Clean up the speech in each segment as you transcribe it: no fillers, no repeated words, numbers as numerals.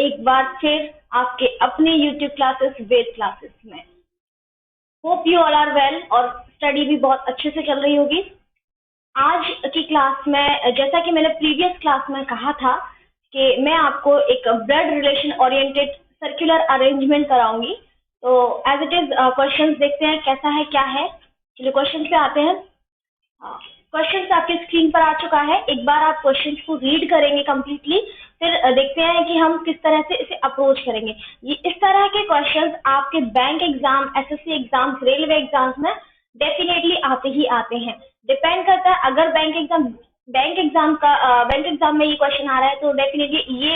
एक बार फिर आपके अपने YouTube क्लासेस वेद क्लासेस में। Hope you all are well और स्टडी भी बहुत अच्छे से चल रही होगी। आज की क्लास में जैसा कि मैंने प्रीवियस क्लास में कहा था कि मैं आपको एक blood relation oriented circular arrangement कराऊंगी। तो एज इट इज क्वेश्चंस देखते हैं कैसा है क्या है। चलिए क्वेश्चन पे आते हैं। क्वेश्चन आपके स्क्रीन पर आ चुका है। एक बार आप क्वेश्चन को रीड करेंगे कंप्लीटली, फिर देखते हैं कि हम किस तरह से इसे अप्रोच करेंगे। ये इस तरह के क्वेश्चंस आपके bank exam, SSC exam, railway exams में डेफिनेटली आते ही आते हैं। डिपेंड करता है, अगर बैंक एग्जाम में ये क्वेश्चन आ रहा है तो डेफिनेटली ये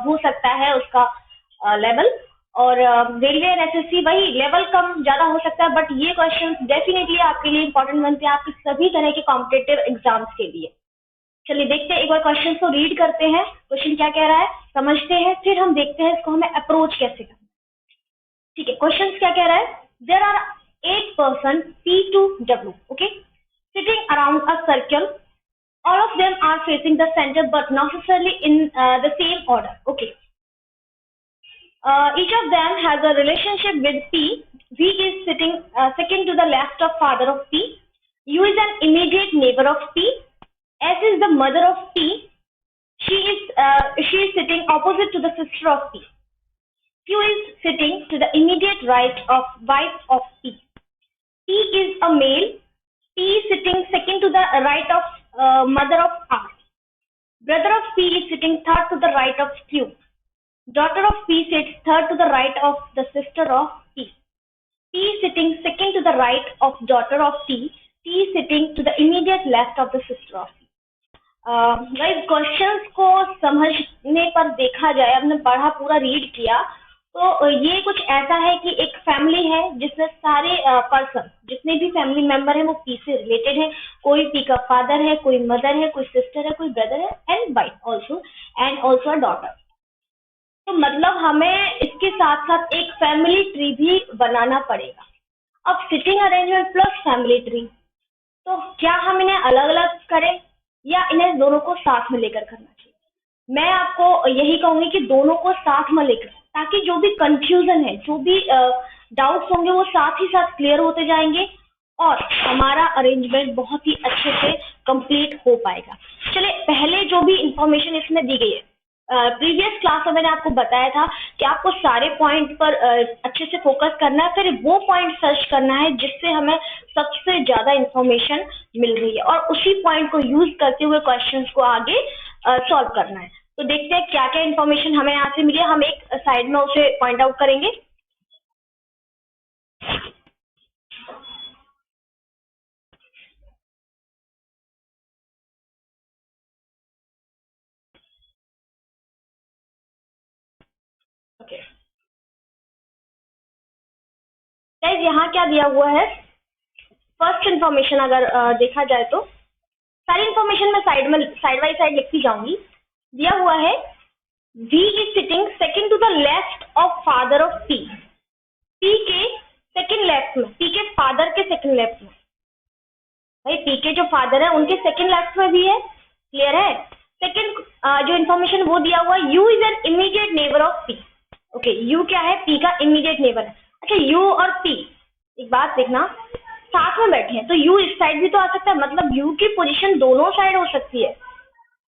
हो सकता है उसका लेवल, और रेलवे एंड एसएससी वही लेवल कम ज्यादा हो सकता है, बट ये क्वेश्चन डेफिनेटली आपके लिए इंपॉर्टेंट बनते हैं आपके सभी तरह के कॉम्पिटिटिव एग्जाम्स के लिए। चलिए देखते हैं, एक बार क्वेश्चन को रीड करते हैं, क्वेश्चन क्या कह रहा है समझते हैं, फिर हम देखते हैं इसको हमें अप्रोच कैसे करना। ठीक है, क्वेश्चन क्या कह रहा है। There are 8 person P to W, okay, sitting around a circle, all of them are facing the center but not necessarily in the same order, okay. Each of them has a relationship with P. V is sitting second to the left of father of P. U is an immediate neighbor of P. S is the mother of P. She is sitting opposite to the sister of P. Q is sitting to the immediate right of wife of P. P is a male. P is sitting second to the right of mother of R. Brother of P is sitting third to the right of Q. Daughter of P sits third to the right of the sister of P. P is sitting second to the right of daughter of T. T is sitting to the immediate left of the sister of P. Guys questions को समझने पर देखा जाए, हमने पढ़ा पूरा read किया तो ये कुछ ऐसा है कि एक फैमिली है जिसमें सारे पर्सन जितने भी फैमिली मेंबर हैं वो पी से रिलेटेड है। कोई पी का फादर है, कोई मदर है, कोई सिस्टर है, कोई ब्रदर है, and wife also, and also a daughter. तो मतलब हमें इसके साथ साथ एक फैमिली ट्री भी बनाना पड़ेगा। अब sitting arrangement plus family tree, तो क्या हम इन्हें अलग अलग करें या इन्हें दोनों को साथ में लेकर करना चाहिए? मैं आपको यही कहूंगी कि दोनों को साथ में लेकर, ताकि जो भी कंफ्यूजन है, जो भी डाउट्स होंगे वो साथ ही साथ क्लियर होते जाएंगे और हमारा अरेंजमेंट बहुत ही अच्छे से कंप्लीट हो पाएगा। चलिए पहले जो भी इंफॉर्मेशन इसमें दी गई है, प्रीवियस क्लास में मैंने आपको बताया था कि आपको सारे पॉइंट पर अच्छे से फोकस करना है, फिर वो पॉइंट सर्च करना है जिससे हमें सबसे ज्यादा इंफॉर्मेशन मिल रही है और उसी पॉइंट को यूज करते हुए क्वेश्चंस को आगे सॉल्व करना है। तो देखते हैं क्या क्या इंफॉर्मेशन हमें यहाँ से मिली। हम एक साइड में उसे पॉइंट आउट करेंगे। ओके गाइस, यहाँ क्या दिया हुआ है, फर्स्ट इंफॉर्मेशन अगर देखा जाए तो सारी इंफॉर्मेशन मैं साइड बाई साइड लिखती जाऊंगी। दिया हुआ है V is sitting second to the left of father of P. P के सेकंड लेफ्ट में, P के फादर के सेकंड लेफ्ट में, भाई P के जो फादर है उनके सेकंड लेफ्ट में भी है, क्लियर है। सेकंड जो इंफॉर्मेशन वो दिया हुआ है, U is an immediate neighbor of P. Okay, U क्या है, P का इमीडिएट नेबर है। अच्छा, U और P एक बात देखना साथ में बैठे हैं तो U इस साइड भी तो आ सकता है, मतलब U की पोजीशन दोनों साइड हो सकती है।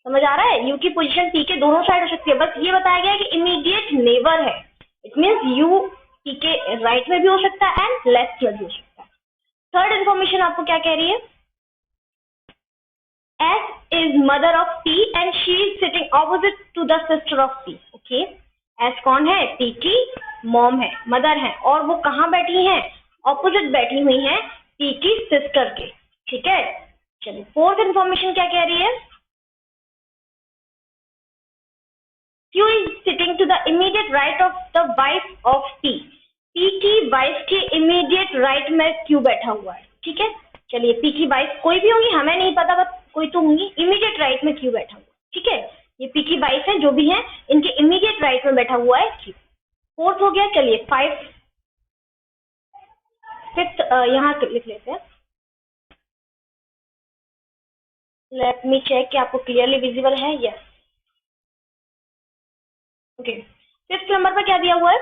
समझ आ रहा है, यू की पोजीशन पी के दोनों साइड हो सकती है, बस ये बताया गया है कि इमीडिएट नेबर है। इट मींस यू पी के राइट में भी हो सकता है एंड लेफ्ट में भी हो सकता है। थर्ड इंफॉर्मेशन आपको क्या कह रही है, S is mother of P and she is sitting opposite to the sister of P. Okay, S कौन है, पी की मॉम है, मदर है, और वो कहाँ बैठी है, ऑपोजिट बैठी हुई है पी की सिस्टर के। ठीक है, चलिए फोर्थ इंफॉर्मेशन क्या कह रही है, Q is sitting to the immediate right of the wife of P. P की वाइफ के इमीडिएट राइट में Q बैठा हुआ है। ठीक है, चलिए P की वाइफ कोई भी होंगी, हमें नहीं पता, बस कोई तो होंगी, इमीडिएट राइट में Q बैठा हुआ है। ठीक है, ये P की वाइफ है, जो भी है इनके इमीडिएट राइट में बैठा हुआ है Q। फोर्थ हो गया, चलिए फिफ्थ यहाँ लिख लेते हैं। लेट मी चेक कि आपको क्लियरली विजिबल है। Yes, okay. 5th नंबर पर क्या दिया हुआ है,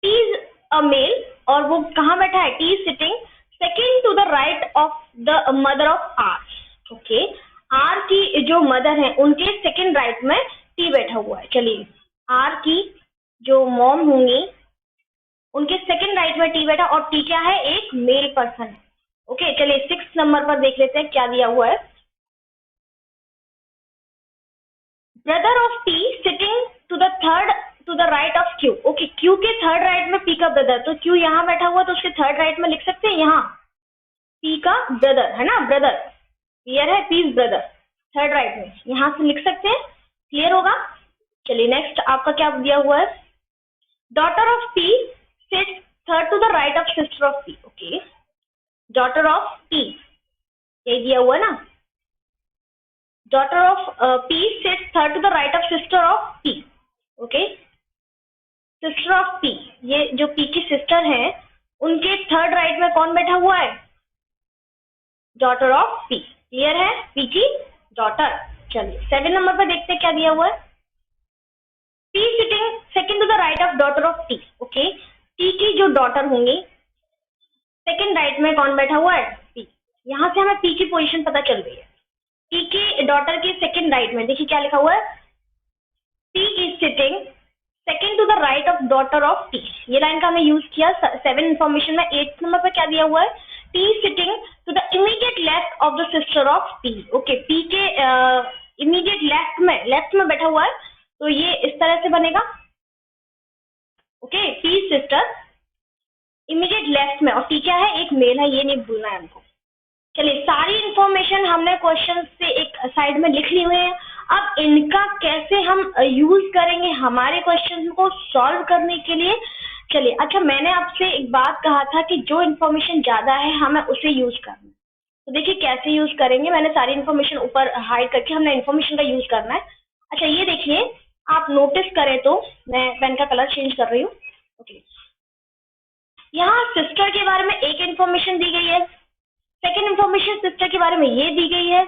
टी इज अ मेल, और वो कहाँ बैठा है, T is sitting second to the right of the mother of R. Okay, R की जो मदर है उनके सेकेंड राइट में टी बैठा हुआ है। चलिए, आर की जो मॉम होंगी उनके सेकेंड राइट में टी बैठा, और टी क्या है, एक मेल पर्सन है। ओके, चलिए 6th नंबर पर देख लेते हैं क्या दिया हुआ है, brother of T sitting to the third to the right of Q. Okay, Q के थर्ड राइट में पी का ब्रदर, तो क्यू यहाँ बैठा हुआ तो उसके थर्ड राइट में लिख सकते हैं यहाँ पी का ब्रदर, है ना, ब्रदर, क्लियर है, पी ब्रदर थर्ड राइट में यहाँ से लिख सकते हैं, क्लियर होगा। चलिए नेक्स्ट आपका क्या दिया हुआ है, daughter of P sit third to the right of sister of P. Okay, daughter of P यही दिया हुआ है ना, daughter of P sit third to the right of sister of P. Okay, sister of P, ये जो P की sister है उनके थर्ड राइट में कौन बैठा हुआ है, डॉटर ऑफ पी, क्लियर है, पी की डॉटर। चलिए 7 नंबर पर देखते हैं क्या दिया हुआ है, P sitting second to the right of daughter of T. Okay, T की जो डॉटर होंगी सेकेंड राइट में कौन बैठा हुआ है, पी। यहाँ से हमें पी की पोजीशन पता चल रही है, पी की डॉटर के सेकेंड राइट में देखिए क्या लिखा हुआ है, P is sitting second to the right of daughter of T. ये लाइन का हमने यूज किया 7 इंफॉर्मेशन में। 8th नंबर पर क्या दिया हुआ है, T sitting to the immediate left of the sister of T. Okay, P के इमीडिएट लेफ्ट में बैठा हुआ है, तो ये इस तरह से बनेगा। Okay, P sister immediate left में, और टी क्या है, एक मेल है, ये नहीं भूलना है हमको। चलिए सारी इंफॉर्मेशन हमने क्वेश्चन से एक साइड में लिख ली हुई है, अब इनका कैसे हम यूज करेंगे हमारे क्वेश्चन को सॉल्व करने के लिए। चलिए, अच्छा मैंने आपसे एक बात कहा था कि जो इन्फॉर्मेशन ज्यादा है हमें उसे यूज करना है, तो देखिए कैसे यूज करेंगे, मैंने सारी इन्फॉर्मेशन ऊपर हाइड करके हमने इन्फॉर्मेशन का यूज करना है। अच्छा ये देखिए, आप नोटिस करें तो मैं पेन का कलर चेंज कर रही हूँ। ओके, यहाँ सिस्टर के बारे में एक इन्फॉर्मेशन दी गई है, सेकेंड इन्फॉर्मेशन सिस्टर के बारे में ये दी गई है।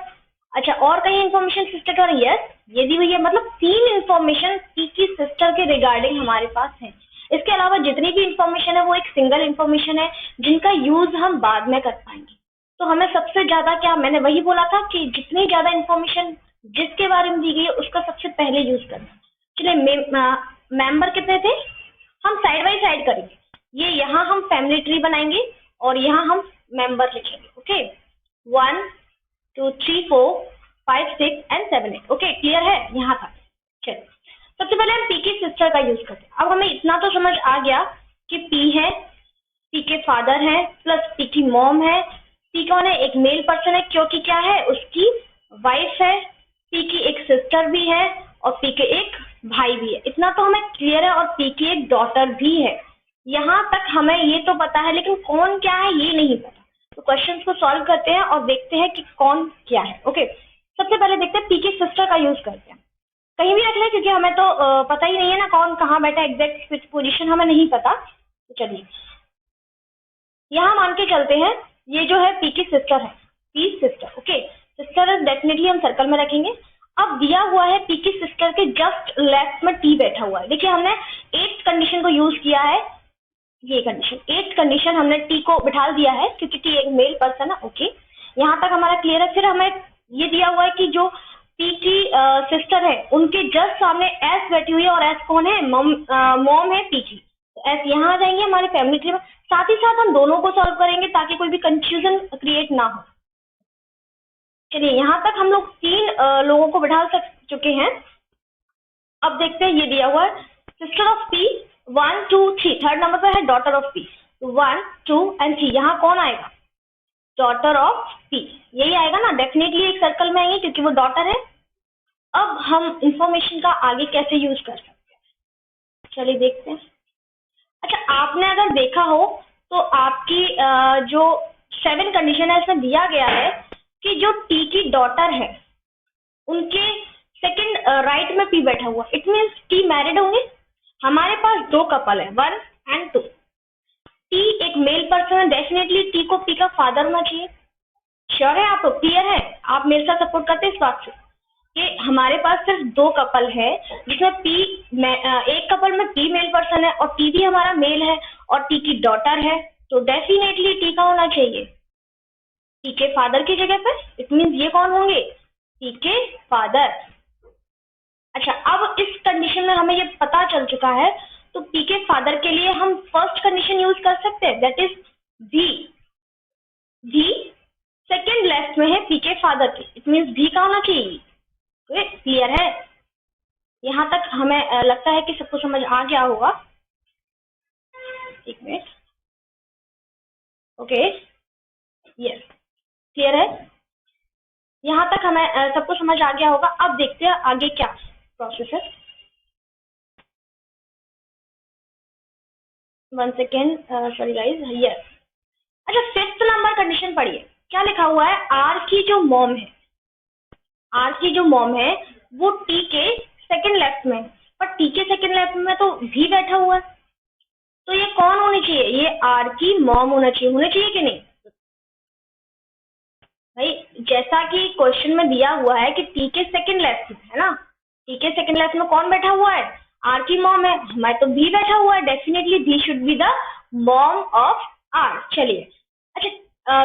अच्छा, और कहीं इन्फॉर्मेशन सिस्टर के बारे में, यस ये दी हुई है, मतलब 3 इन्फॉर्मेशन पी की सिस्टर के रिगार्डिंग हमारे पास है। इसके अलावा जितनी भी इन्फॉर्मेशन है वो एक सिंगल इन्फॉर्मेशन है जिनका यूज हम बाद में कर पाएंगे। तो हमें सबसे ज्यादा क्या, मैंने वही बोला था कि जितनी ज्यादा इन्फॉर्मेशन जिसके बारे में दी गई है उसका सबसे पहले यूज करना। चलिए मेंबर कितने थे, हम साइड बाई साइड करेंगे, ये यहाँ हम फैमिली ट्री बनाएंगे और यहाँ हम मेंबर लिखेंगे। Okay, 1 2 3 4 5 6 and 7 8। ओके, क्लियर है यहाँ तक। चलिए सबसे पहले हम पी की सिस्टर का यूज करते हैं। अब हमें इतना तो समझ आ गया कि पी है, पी के फादर है, प्लस पी की मॉम है, पी कौन है, एक मेल पर्सन है क्योंकि क्या है, उसकी वाइफ है, पी की एक सिस्टर भी है और पी के एक भाई भी है, इतना तो हमें क्लियर है, और पी की एक डॉटर भी है। यहाँ तक हमें ये तो पता है, लेकिन कौन क्या है ये नहीं पता। तो क्वेश्चंस को सॉल्व करते हैं और देखते हैं कि कौन क्या है। ओके, सबसे पहले देखते हैं पी की सिस्टर का यूज करते हैं। कहीं भी रख ले क्योंकि हमें तो पता ही नहीं है ना कौन कहाँ बैठा, एग्जैक्ट पोजीशन हमें नहीं पता। तो चलिए यहाँ मान के चलते हैं, ये जो है पी की सिस्टर है, P sister. Okay, sister definitely हम सर्कल में रखेंगे। अब दिया हुआ है पी की सिस्टर के जस्ट लेफ्ट में टी बैठा हुआ है। देखिए हमने 8th कंडीशन को यूज किया है, ये कंडीशन 8th कंडीशन हमने टी को बिठा दिया है क्योंकि टी एक मेल पर्सन है। ओके, यहाँ तक हमारा क्लियर है। फिर हमें ये दिया हुआ है कि जो पी की सिस्टर है उनके जस्ट सामने एस बैठी हुई है, और एस कौन है, मॉम है पी की, तो एस यहाँ आ जाएंगे हमारे फैमिली ट्री में। साथ ही साथ हम दोनों को सॉल्व करेंगे ताकि कोई भी कंफ्यूजन क्रिएट ना हो। चलिए यहाँ तक हम लोग 3 लोगों को बिठा चुके हैं। अब देखते हैं ये दिया हुआ है sister of P 1 2 3, third number पर है डॉटर ऑफ पी, 1 2 एंड 3, यहाँ कौन आएगा, डॉटर ऑफ पी, यही आएगा ना, डेफिनेटली एक सर्कल में आएंगे क्योंकि वो डॉटर है। अब हम इंफॉर्मेशन का आगे कैसे यूज कर सकते हैं, चलिए देखते हैं। अच्छा, आपने अगर देखा हो तो आपकी जो 7 कंडीशन है इसमें दिया गया है कि जो टी की डॉटर है उनके सेकंड राइट में पी बैठा हुआ, इट मीन्स टी मैरिड होंगे। हमारे पास 2 कपल है, 1 एंड 2। टी एक मेल पर्सन है, डेफिनेटली टी को पी का फादर होना चाहिए। श्योर है आप, क्लियर है, आप मेरे साथ सपोर्ट करते हैं इस बात से। कि हमारे पास सिर्फ 2 कपल है जिसमें P एक कपल में P मेल पर्सन है और T भी हमारा मेल है और T की डॉटर है, तो डेफिनेटली T का होना चाहिए T के फादर की जगह पर। इट मीन्स ये कौन होंगे? T के फादर। अच्छा, अब इस कंडीशन में हमें ये पता चल चुका है, तो P के फादर के लिए हम फर्स्ट कंडीशन यूज कर सकते हैं, that is V second left में है P के फादर की, इट मीन्स V का होना चाहिए। क्लियर है? यहाँ तक हमें लगता है कि सबको समझ आ गया होगा। एक मिनट, ओके, यस, क्लियर है? यहाँ तक हमें सबको समझ आ गया होगा। अब देखते हैं आगे क्या प्रोसेस है। 1 सेकेंड, सॉरी गाइज, यस। अच्छा, 5th नंबर कंडीशन पढ़िए, क्या लिखा हुआ है? आर की जो मॉम है वो T के सेकंड लेफ्ट में, पर T के सेकंड लेफ्ट में तो V बैठा हुआ है, तो ये कौन होनी चाहिए? ये R की मॉम होना चाहिए कि नहीं भाई? जैसा कि क्वेश्चन में दिया हुआ है कि T के सेकंड लेफ्ट में है ना, T के सेकंड लेफ्ट में कौन बैठा हुआ है? R की मॉम है, हमारे तो V बैठा हुआ है, definitely V should be the mom of R। चलिए, अच्छा,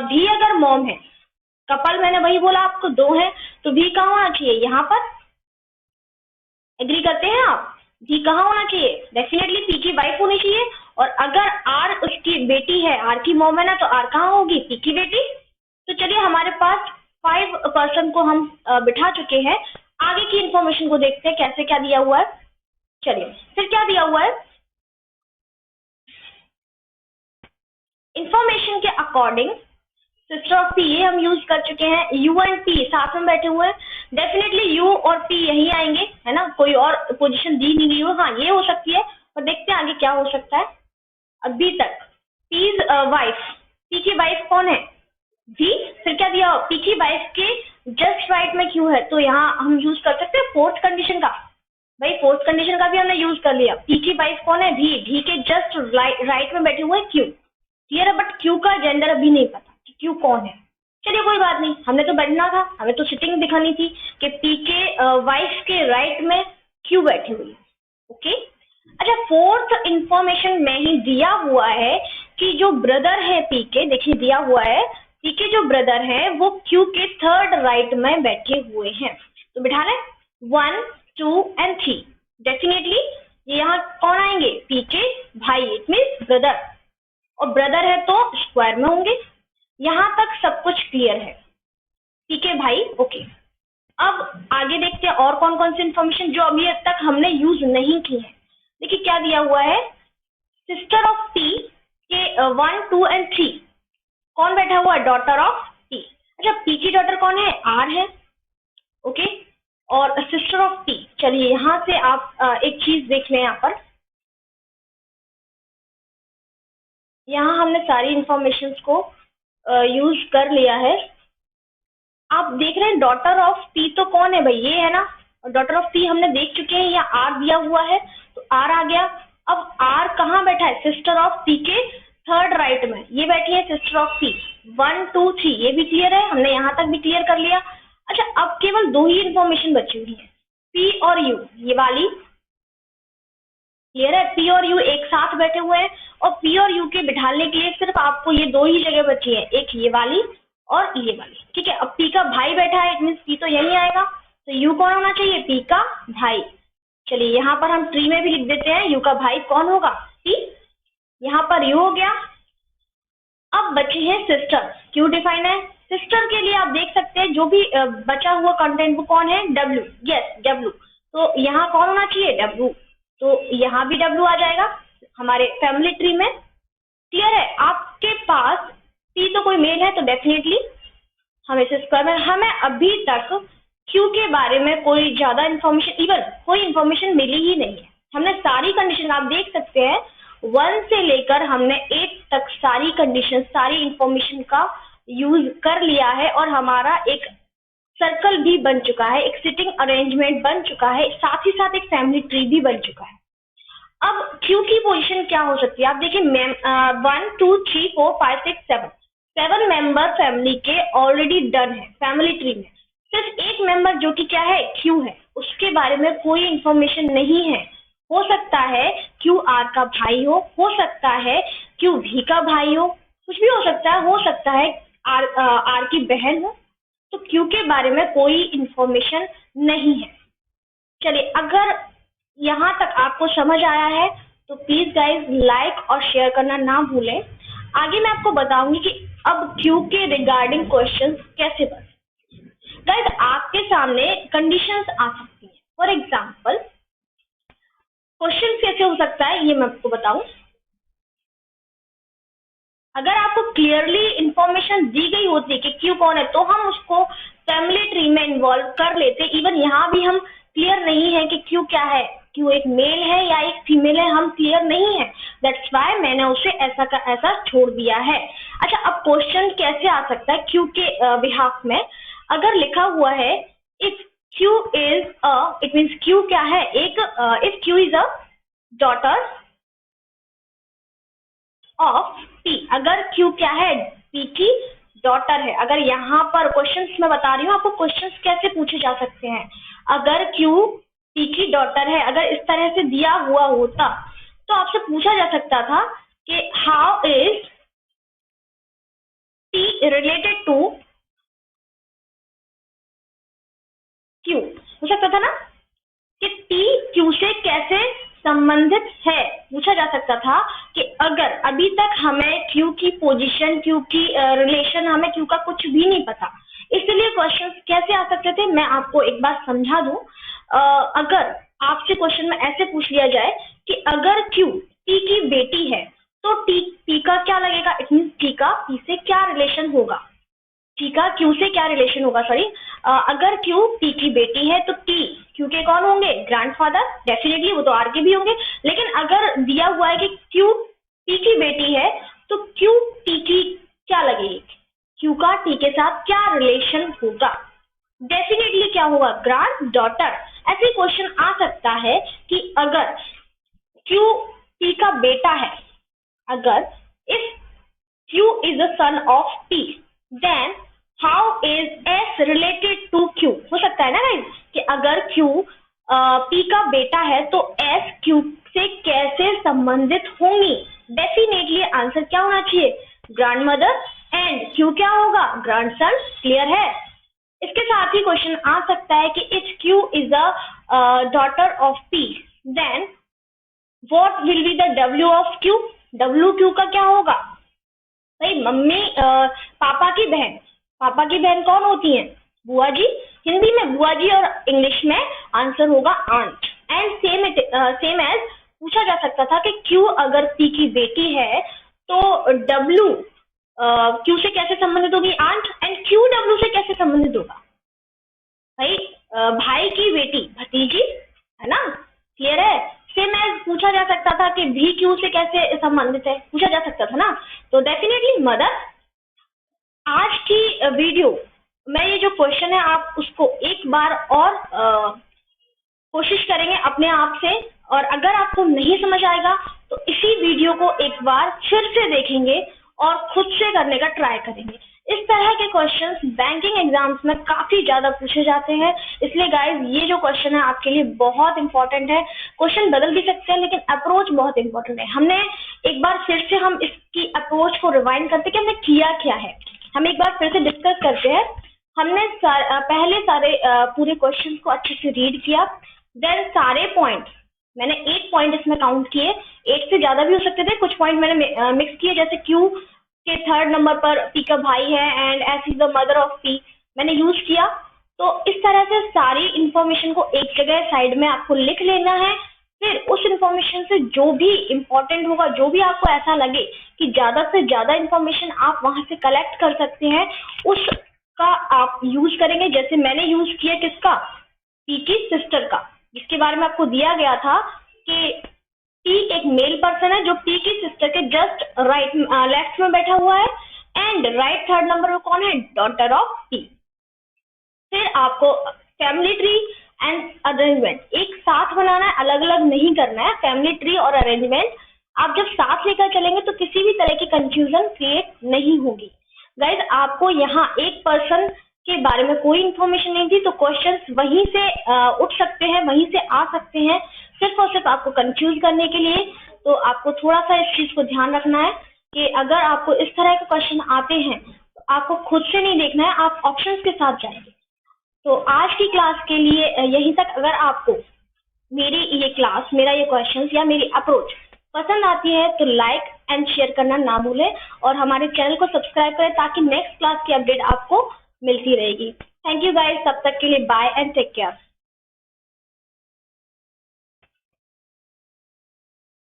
V अगर मॉम है, कपल मैंने वही बोला आपको 2 है, तो V कहाँ होना चाहिए? यहाँ पर। एग्री करते हैं आप? V कहाँ होना चाहिए? डेफिनेटली P की वाइफ होनी चाहिए। और अगर R उसकी बेटी है, R की मॉम है ना, तो R कहाँ होगी? P की बेटी। तो चलिए, हमारे पास 5 पर्सन को हम बिठा चुके हैं। आगे की इंफॉर्मेशन को देखते हैं कैसे क्या दिया हुआ है। चलिए, फिर क्या दिया हुआ है? इंफॉर्मेशन के अकॉर्डिंग सिस्टर ऑफ P ये हम यूज कर चुके हैं। U एंड P साथ में बैठे हुए हैं, डेफिनेटली U और P यही आएंगे, है ना, कोई और पोजीशन दी नहीं गई हो। हाँ, ये हो सकती है, पर देखते हैं आगे क्या हो सकता है। अभी तक P's वाइफ, P की वाइफ कौन है? V। फिर क्या दिया? P की वाइफ के जस्ट राइट में Q है, तो यहाँ हम यूज कर सकते हैं 4th कंडीशन का। भाई 4th कंडीशन का भी हमने यूज कर लिया। P की वाइफ कौन है? V के जस्ट राइट में बैठे हुए Q। क्लियर है? बट Q का जेंडर अभी नहीं पता कि Q कौन है। चलिए, कोई बात नहीं, हमने तो बैठना था, हमें तो सिटिंग दिखानी थी कि P के वाइफ के राइट में Q बैठी हुई है। ओके, अच्छा, 4th इंफॉर्मेशन में ही दिया हुआ है कि जो ब्रदर है P के, देखिए दिया हुआ है P के जो ब्रदर है वो Q के 3rd राइट में बैठे हुए हैं। तो बिठा लें 1, 2 एंड 3। डेफिनेटली ये यहाँ कौन आएंगे? P के भाई, इट मीन्स ब्रदर, और ब्रदर है तो स्क्वायर में होंगे। यहाँ तक सब कुछ क्लियर है? ठीक है भाई, ओके। अब आगे देखते हैं और कौन कौन सी इंफॉर्मेशन जो अभी तक हमने यूज नहीं की है। देखिए क्या दिया हुआ है? सिस्टर ऑफ P के 1, 2 एंड 3 कौन बैठा हुआ है? Daughter of P। अच्छा, P की डॉटर कौन है? R है, ओके, और सिस्टर ऑफ P। चलिए, यहाँ से आप एक चीज देख लें, यहाँ पर यहाँ हमने सारी इंफॉर्मेशन को यूज कर लिया है। आप देख रहे हैं डॉटर ऑफ P तो कौन है भाई? ये है ना, और डॉटर ऑफ P हमने देख चुके हैं, यहाँ R दिया हुआ है तो R आ गया। अब R कहाँ बैठा है? सिस्टर ऑफ P के 3rd राइट में, ये बैठी है सिस्टर ऑफ P। 1, 2, 3 ये भी क्लियर है, हमने यहाँ तक भी क्लियर कर लिया। अच्छा, अब केवल 2 ही इंफॉर्मेशन बची हुई है, P और U, ये वाली क्लियर है? P और U एक साथ बैठे हुए हैं, और P और U के बिठाने के लिए सिर्फ आपको ये 2 ही जगह बची है, एक ये वाली और ये वाली। ठीक है, अब P का भाई बैठा है, इट मीन्स P तो यही आएगा, तो U कौन होना चाहिए? P का भाई। चलिए, यहाँ पर हम ट्री में भी लिख देते हैं U का भाई कौन होगा? P। यहाँ पर U हो गया। अब बची है सिस्टर, क्यों डिफाइन है? सिस्टर के लिए आप देख सकते हैं जो भी बचा हुआ कंटेंट वो कौन है? W। Yes, W। तो यहाँ कौन होना चाहिए? W। तो यहाँ भी W आ जाएगा हमारे फैमिली ट्री में। क्लियर है? आपके पास P तो कोई मेल है, तो डेफिनेटली हमें इसे स्क्वायर में। हमें अभी तक Q के बारे में कोई ज्यादा इंफॉर्मेशन, इवन कोई इंफॉर्मेशन मिली ही नहीं है। हमने सारी कंडीशन आप देख सकते हैं, 1 से लेकर हमने 8 तक सारी कंडीशन, सारी इंफॉर्मेशन का यूज कर लिया है, और हमारा एक सर्कल भी बन चुका है, एक सिटिंग अरेंजमेंट बन चुका है, साथ ही साथ एक फैमिली ट्री भी बन चुका है। अब Q की पोजीशन क्या हो सकती है? आप देखिए 1, 2, 3, 4, 5, 6, 7 मेंबर फैमिली के ऑलरेडी डन है फैमिली ट्री में। सिर्फ एक मेंबर जो कि क्या है, क्यू है, उसके बारे में कोई इंफॉर्मेशन नहीं है। हो सकता है क्यू आर का भाई हो सकता है क्यू भी का भाई हो, कुछ भी हो सकता है आर की बहन हो, तो क्यू के बारे में कोई इंफॉर्मेशन नहीं है। चलिए, अगर यहाँ तक आपको समझ आया है तो प्लीज गाइज लाइक और शेयर करना ना भूलें। आगे मैं आपको बताऊंगी कि अब क्यू के रिगार्डिंग क्वेश्चंस कैसे बन। गाइज आपके सामने कंडीशंस आ सकती हैं। फॉर एग्जांपल क्वेश्चन कैसे हो सकता है ये मैं आपको बताऊं। अगर आपको क्लियरली इंफॉर्मेशन दी गई होती कि क्यू कौन है तो हम उसको फैमिली ट्री में इन्वॉल्व कर लेते। इवन यहाँ भी हम क्लियर नहीं है कि क्यू क्या है, क्यू एक मेल है या एक फीमेल है, हम क्लियर नहीं है। दैट्स व्हाई मैंने उसे ऐसा का ऐसा छोड़ दिया है। अच्छा, अब क्वेश्चन कैसे आ सकता है क्यू के बिहाफ में। अगर लिखा हुआ है if Q is it means Q क्या है, एक if Q is a daughter of P, अगर क्यू क्या है, पी की डॉटर है। अगर यहाँ पर क्वेश्चंस मैं बता रही हूँ आपको, क्वेश्चंस कैसे पूछे जा सकते हैं। अगर क्यू पी की डॉटर है, अगर इस तरह से दिया हुआ होता तो आपसे पूछा जा सकता था कि how is T related to Q, हो सकता था ना कि टी क्यू से कैसे संबंधित है। पूछा जा सकता था कि अगर अभी तक हमें क्यू की पोजीशन, क्यू की रिलेशन, हमें क्यू का कुछ भी नहीं पता, इसलिए क्वेश्चंस कैसे आ सकते थे मैं आपको एक बार समझा दूं। अगर आपसे क्वेश्चन में ऐसे पूछ लिया जाए कि अगर क्यू टी की बेटी है तो टी का क्या लगेगा, इट मीन्स टी का पी से क्या रिलेशन होगा, टी का क्यू से क्या रिलेशन होगा, सॉरी। अगर क्यू टी की बेटी है तो टी क्यू के कौन होंगे, ग्रैंडफादर, डेफिनेटली वो तो आर के भी होंगे। लेकिन अगर दिया हुआ है कि क्यू टी की बेटी है तो क्यू टी की क्या लगेगी, क्यू का टी के साथ क्या रिलेशन होगा, डेफिनेटली क्या होगा, ग्रैंड डॉटर। ऐसे क्वेश्चन आ सकता है कि अगर क्यू टी का बेटा है, अगर if Q is the son of T then how is S related to Q. हो सकता है ना गाइस कि अगर क्यू पी का बेटा है तो एस क्यू से कैसे संबंधित होंगी। डेफिनेटली आंसर क्या होना चाहिए, ग्रैंड मदर, एंड क्यू क्या होगा, ग्रैंडसन। क्लियर है। इसके साथ ही क्वेश्चन आ सकता है कि if Q is a daughter of P then what will be the W of Q. W Q का क्या होगा भाई, मम्मी पापा की बहन, पापा की बहन कौन होती है, बुआ जी। हिंदी में बुआ जी और इंग्लिश में आंसर होगा आंट। एंड सेम एज पूछा जा सकता था कि क्यू अगर पी की बेटी है तो डब्ल्यू क्यू से कैसे संबंधित होगी, आंट, एंड क्यू डब्ल्यू से कैसे संबंधित होगा भाई, भाई की बेटी, भतीजी, है ना। क्लियर है। सेम एज पूछा जा सकता था कि भी क्यू से कैसे संबंधित है, पूछा जा सकता था ना। तो डेफिनेटली मदर। आज की वीडियो में ये जो क्वेश्चन है आप उसको एक बार और कोशिश करेंगे अपने आप से, और अगर आपको नहीं समझ आएगा तो इसी वीडियो को एक बार फिर से देखेंगे और खुद से करने का ट्राई करेंगे। इस तरह के क्वेश्चंस बैंकिंग एग्जाम्स में काफी ज्यादा पूछे जाते हैं, इसलिए गाइज ये जो क्वेश्चन है आपके लिए बहुत इंपॉर्टेंट है। क्वेश्चन बदल भी सकते हैं लेकिन अप्रोच बहुत इंपॉर्टेंट है। हमने एक बार फिर से हम इसकी अप्रोच को रिवाइंड करते कि हमने किया क्या है, हम एक बार फिर से डिस्कस करते हैं। हमने पहले सारे पूरे क्वेश्चन को अच्छे से रीड किया, देन सारे पॉइंट मैंने 8 पॉइंट इसमें काउंट किए, 8 से ज्यादा भी हो सकते थे, कुछ पॉइंट मैंने मिक्स किए, जैसे क्यू के 3rd नंबर पर पी का भाई है and S is the mother of P मैंने यूज किया। तो इस तरह से सारी इंफॉर्मेशन को एक जगह साइड में आपको लिख लेना है, फिर उस इंफॉर्मेशन से जो भी इंपॉर्टेंट होगा, जो भी आपको ऐसा लगे कि ज्यादा से ज्यादा इंफॉर्मेशन आप वहां से कलेक्ट कर सकते हैं, उसका आप यूज करेंगे। जैसे मैंने यूज किया किसका, पी की सिस्टर का, जिसके बारे में आपको दिया गया था कि टी एक मेल पर्सन है जो पी की सिस्टर के जस्ट राइट लेफ्ट में बैठा हुआ है, एंड राइट 3rd नंबर में कौन है, डॉटर ऑफ पी। फिर आपको फैमिली ट्री एंड अरेंजमेंट एक साथ बनाना है, अलग अलग नहीं करना है। फैमिली ट्री और अरेंजमेंट आप जब साथ लेकर चलेंगे तो किसी भी तरह की कंफ्यूजन क्रिएट नहीं होगी। गाइज आपको यहाँ एक पर्सन के बारे में कोई इन्फॉर्मेशन नहीं थी, तो क्वेश्चंस वहीं से उठ सकते हैं, वहीं से आ सकते हैं, सिर्फ और सिर्फ आपको कंफ्यूज करने के लिए। तो आपको थोड़ा सा इस चीज को ध्यान रखना है कि अगर आपको इस तरह के क्वेश्चन आते हैं तो आपको खुद से नहीं देखना है, आप ऑप्शंस के साथ जाएंगे। तो आज की क्लास के लिए यहीं तक। अगर आपको मेरी ये क्लास, मेरा ये क्वेश्चंस या मेरी अप्रोच पसंद आती है तो लाइक एंड शेयर करना ना भूलें और हमारे चैनल को सब्सक्राइब करें ताकि नेक्स्ट क्लास की अपडेट आपको मिलती रहेगी। थैंक यू गाइस, तब तक के लिए बाय एंड टेक केयर।